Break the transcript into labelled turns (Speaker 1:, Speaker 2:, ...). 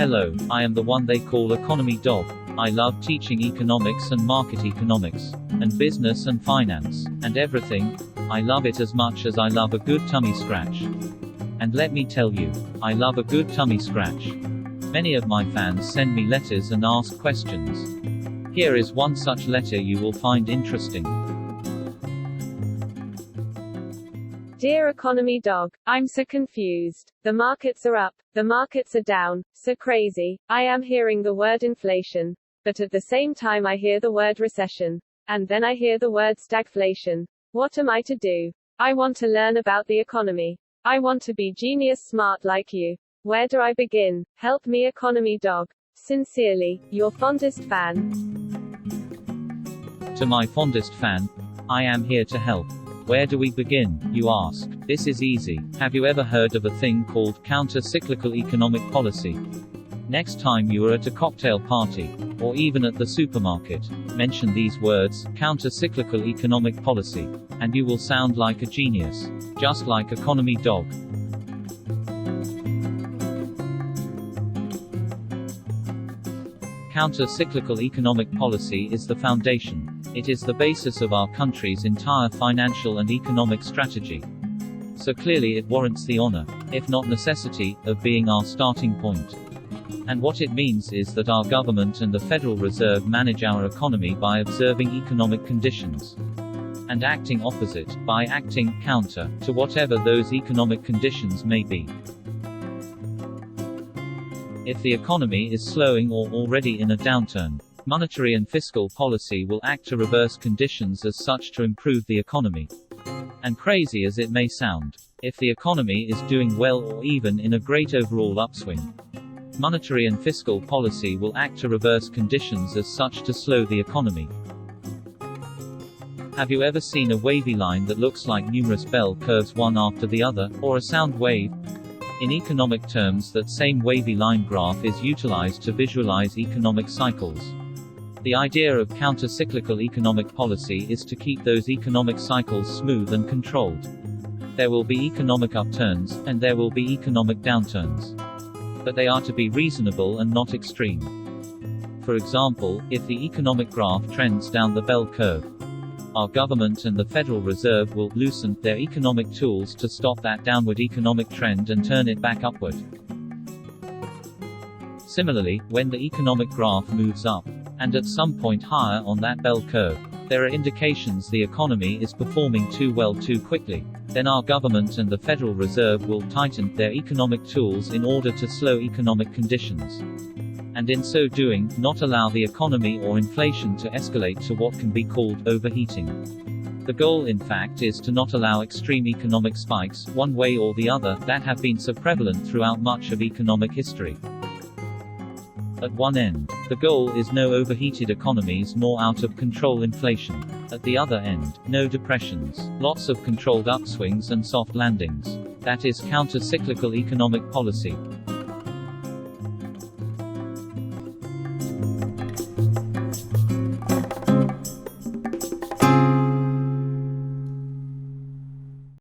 Speaker 1: Hello, I am the one they call economy dog. I love teaching economics and market economics, and business and finance, and everything. I love it as much as I love a good tummy scratch. And let me tell you, I love a good tummy scratch. Many of my fans send me letters and ask questions. Here is one such letter you will find interesting.
Speaker 2: Dear Economy Dog, I'm so confused. The markets are up, the markets are down, so crazy. I am hearing the word inflation, but at the same time I hear the word recession. And then I hear the word stagflation. What am I to do? I want to learn about the economy. I want to be genius smart like you. Where do I begin? Help me, Economy Dog. Sincerely, your fondest fan.
Speaker 1: To my fondest fan, I am here to help. Where do we begin, you ask? This is easy. Have you ever heard of a thing called counter-cyclical economic policy? Next time you are at a cocktail party, or even at the supermarket, mention these words, counter-cyclical economic policy, and you will sound like a genius. Just like Economy Dog. Counter-cyclical economic policy is the foundation. It is the basis of our country's entire financial and economic strategy. So clearly it warrants the honor, if not necessity, of being our starting point. And what it means is that our government and the Federal Reserve manage our economy by observing economic conditions and acting opposite, by acting counter to whatever those economic conditions may be. If the economy is slowing or already in a downturn, monetary and fiscal policy will act to reverse conditions as such to improve the economy. And crazy as it may sound, if the economy is doing well or even in a great overall upswing, monetary and fiscal policy will act to reverse conditions as such to slow the economy. Have you ever seen a wavy line that looks like numerous bell curves one after the other, or a sound wave? In economic terms, that same wavy line graph is utilized to visualize economic cycles. The idea of counter-cyclical economic policy is to keep those economic cycles smooth and controlled. There will be economic upturns, and there will be economic downturns. But they are to be reasonable and not extreme. For example, if the economic graph trends down the bell curve, our government and the Federal Reserve will loosen their economic tools to stop that downward economic trend and turn it back upward. Similarly, when the economic graph moves up, and at some point higher on that bell curve, there are indications the economy is performing too well too quickly, then our government and the Federal Reserve will tighten their economic tools in order to slow economic conditions. And in so doing, not allow the economy or inflation to escalate to what can be called overheating. The goal, in fact, is to not allow extreme economic spikes, one way or the other, that have been so prevalent throughout much of economic history. At one end, the goal is no overheated economies nor out of control inflation. At the other end, no depressions, lots of controlled upswings and soft landings. That is counter-cyclical economic policy.